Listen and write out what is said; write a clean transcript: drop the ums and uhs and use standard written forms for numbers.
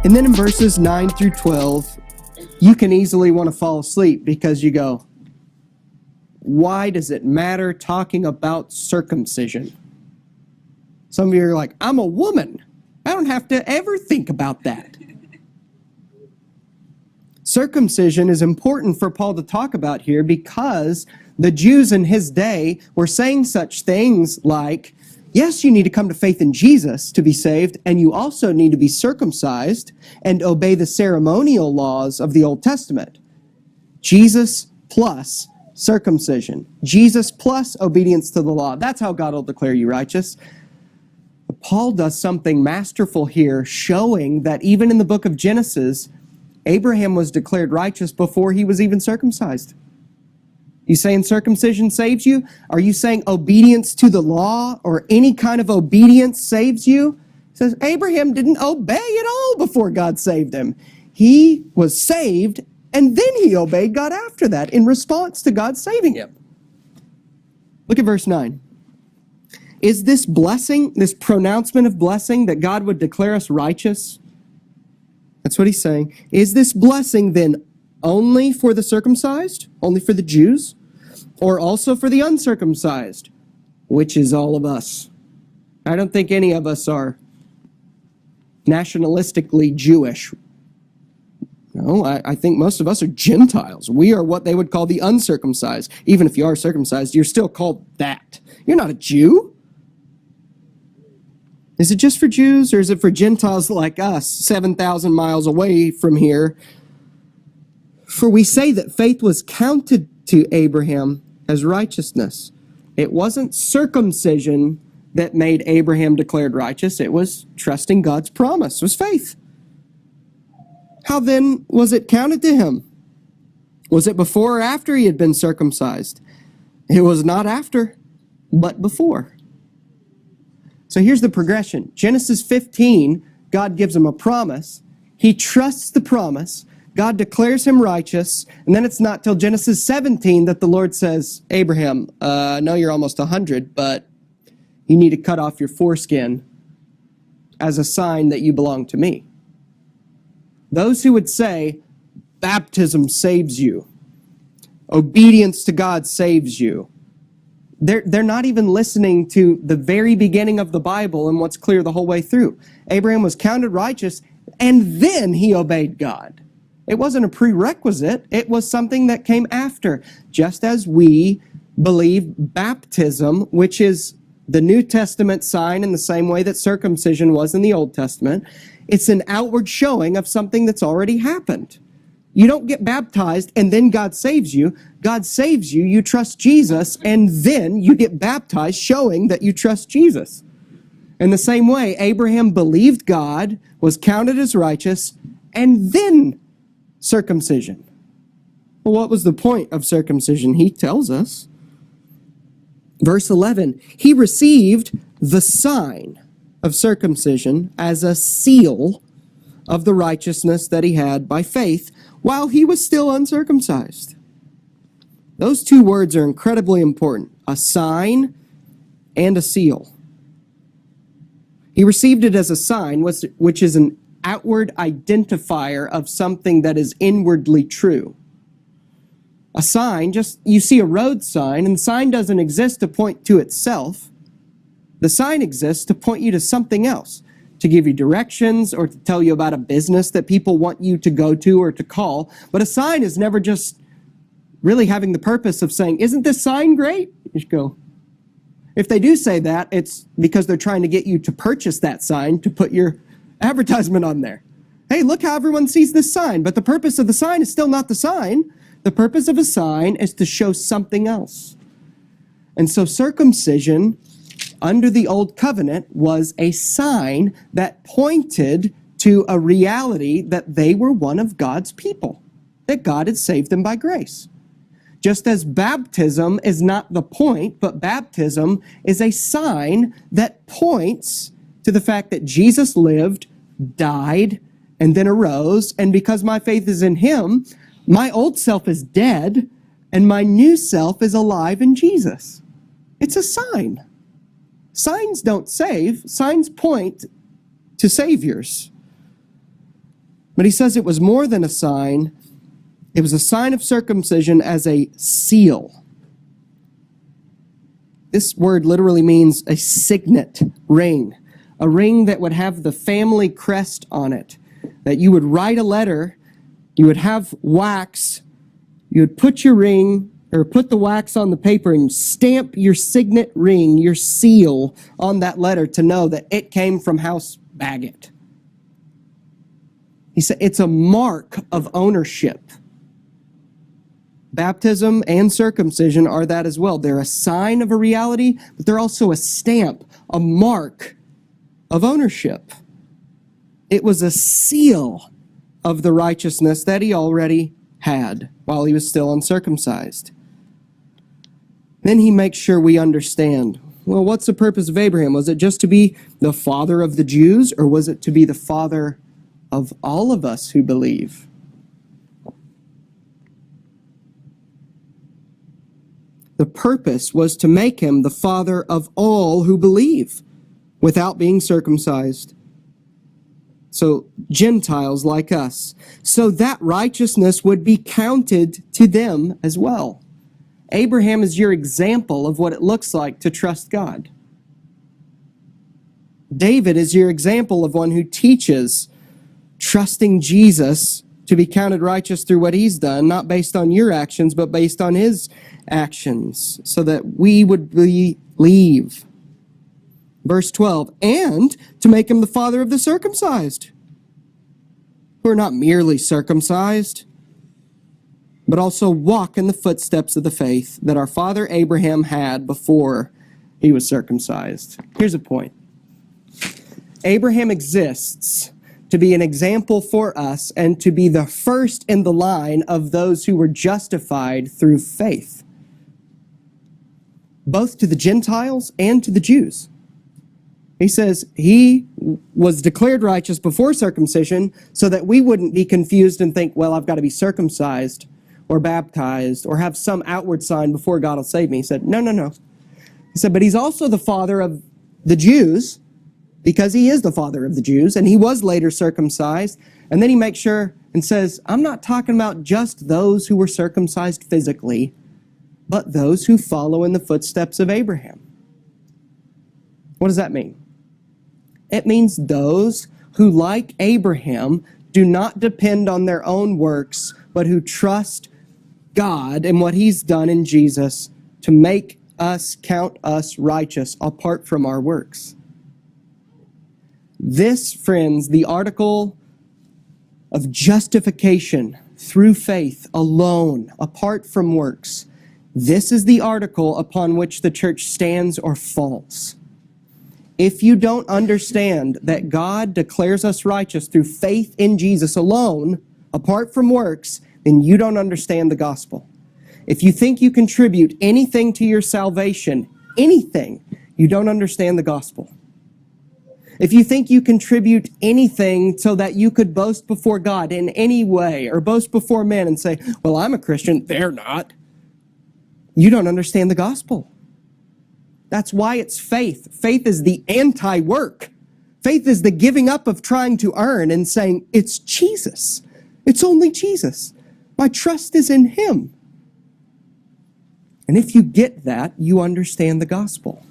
And then in verses 9 through 12, you can easily want to fall asleep because you go, why does it matter talking about circumcision? Some of you are like, I'm a woman. I don't have to ever think about that. Circumcision is important for Paul to talk about here because the Jews in his day were saying such things like, yes, you need to come to faith in Jesus to be saved, and you also need to be circumcised and obey the ceremonial laws of the Old Testament. Jesus plus circumcision. Jesus plus obedience to the law. That's how God will declare you righteous. But Paul does something masterful here, showing that even in the book of Genesis, Abraham was declared righteous before he was even circumcised. You saying circumcision saves you? Are you saying obedience to the law or any kind of obedience saves you? It says Abraham didn't obey at all before God saved him. He was saved and then he obeyed God after that in response to God saving him. Look at verse 9. Is this blessing, this pronouncement of blessing that God would declare us righteous? That's what he's saying. Is this blessing then only for the circumcised, only for the Jews, or also for the uncircumcised, which is all of us? I don't think any of us are nationalistically Jewish. No, I think most of us are Gentiles. We are what they would call the uncircumcised. Even if you are circumcised, you're still called that. You're not a Jew. Is it just for Jews, or is it for Gentiles like us, 7,000 miles away from here? For we say that faith was counted to Abraham as righteousness. It wasn't circumcision that made Abraham declared righteous. It was trusting God's promise. It was faith. How then was it counted to him? Was it before or after he had been circumcised? It was not after, but before. So here's the progression. Genesis 15, God gives him a promise. He trusts the promise. God declares him righteous. And then it's not till Genesis 17 that the Lord says, Abraham, I know you're almost 100, but you need to cut off your foreskin as a sign that you belong to me. Those who would say, baptism saves you, obedience to God saves you, they're not even listening to the very beginning of the Bible and what's clear the whole way through. Abraham was counted righteous, and then he obeyed God. It wasn't a prerequisite. It was something that came after. Just as we believe baptism, which is the New Testament sign in the same way that circumcision was in the Old Testament, it's an outward showing of something that's already happened. You don't get baptized and then God saves you. God saves you, you trust Jesus, and then you get baptized showing that you trust Jesus. In the same way, Abraham believed God, was counted as righteous, and then circumcision. Well, what was the point of circumcision? He tells us. Verse 11, he received the sign of circumcision as a seal of the righteousness that he had by faith while he was still uncircumcised. Those two words are incredibly important, a sign and a seal. He received it as a sign, which is an outward identifier of something that is inwardly true. A sign, just you see a road sign, and the sign doesn't exist to point to itself. The sign exists to point you to something else, to give you directions or to tell you about a business that people want you to go to or to call. But a sign is never just really having the purpose of saying, isn't this sign great? You just go. If they do say that, it's because they're trying to get you to purchase that sign to put your advertisement on there. Hey, look how everyone sees this sign. But the purpose of the sign is still not the sign. The purpose of a sign is to show something else. And so circumcision under the Old Covenant was a sign that pointed to a reality that they were one of God's people, that God had saved them by grace. Just as baptism is not the point, but baptism is a sign that points to the fact that Jesus lived, died, and then arose, and because my faith is in him, my old self is dead, and my new self is alive in Jesus. It's a sign. Signs don't save. Signs point to saviors. But he says it was more than a sign. It was a sign of circumcision as a seal. This word literally means a signet ring, a ring that would have the family crest on it, that you would write a letter, you would have wax, you would put your ring, or put the wax on the paper and stamp your signet ring, your seal, on that letter to know that it came from House Baggett. He said it's a mark of ownership. Baptism and circumcision are that as well. They're a sign of a reality, but they're also a stamp, a mark of ownership. It was a seal of the righteousness that he already had while he was still uncircumcised. Then he makes sure we understand, well, what's the purpose of Abraham? Was it just to be the father of the Jews, or was it to be the father of all of us who believe? The purpose was to make him the father of all who believe without being circumcised. So Gentiles like us, so that righteousness would be counted to them as well. Abraham is your example of what it looks like to trust God. David is your example of one who teaches trusting Jesus to be counted righteous through what he's done, not based on your actions, but based on his actions, so that we would believe. Verse 12, and to make him the father of the circumcised, who are not merely circumcised, but also walk in the footsteps of the faith that our father Abraham had before he was circumcised. Here's a point. Abraham exists to be an example for us and to be the first in the line of those who were justified through faith, both to the Gentiles and to the Jews. He says he was declared righteous before circumcision so that we wouldn't be confused and think, well, I've got to be circumcised or baptized or have some outward sign before God will save me. He said, no. He said, but he's also the father of the Jews because he is the father of the Jews, and he was later circumcised. And then he makes sure and says, I'm not talking about just those who were circumcised physically, but those who follow in the footsteps of Abraham. What does that mean? It means those who, like Abraham, do not depend on their own works, but who trust God and what he's done in Jesus to make us, count us righteous apart from our works. This, friends, the article of justification through faith alone, apart from works, this is the article upon which the church stands or falls. If you don't understand that God declares us righteous through faith in Jesus alone, apart from works, then you don't understand the gospel. If you think you contribute anything to your salvation, anything, you don't understand the gospel. If you think you contribute anything so that you could boast before God in any way, or boast before men and say, well, I'm a Christian, they're not, you don't understand the gospel. That's why it's faith. Faith is the anti-work. Faith is the giving up of trying to earn and saying, it's Jesus. It's only Jesus. My trust is in him. And if you get that, you understand the gospel.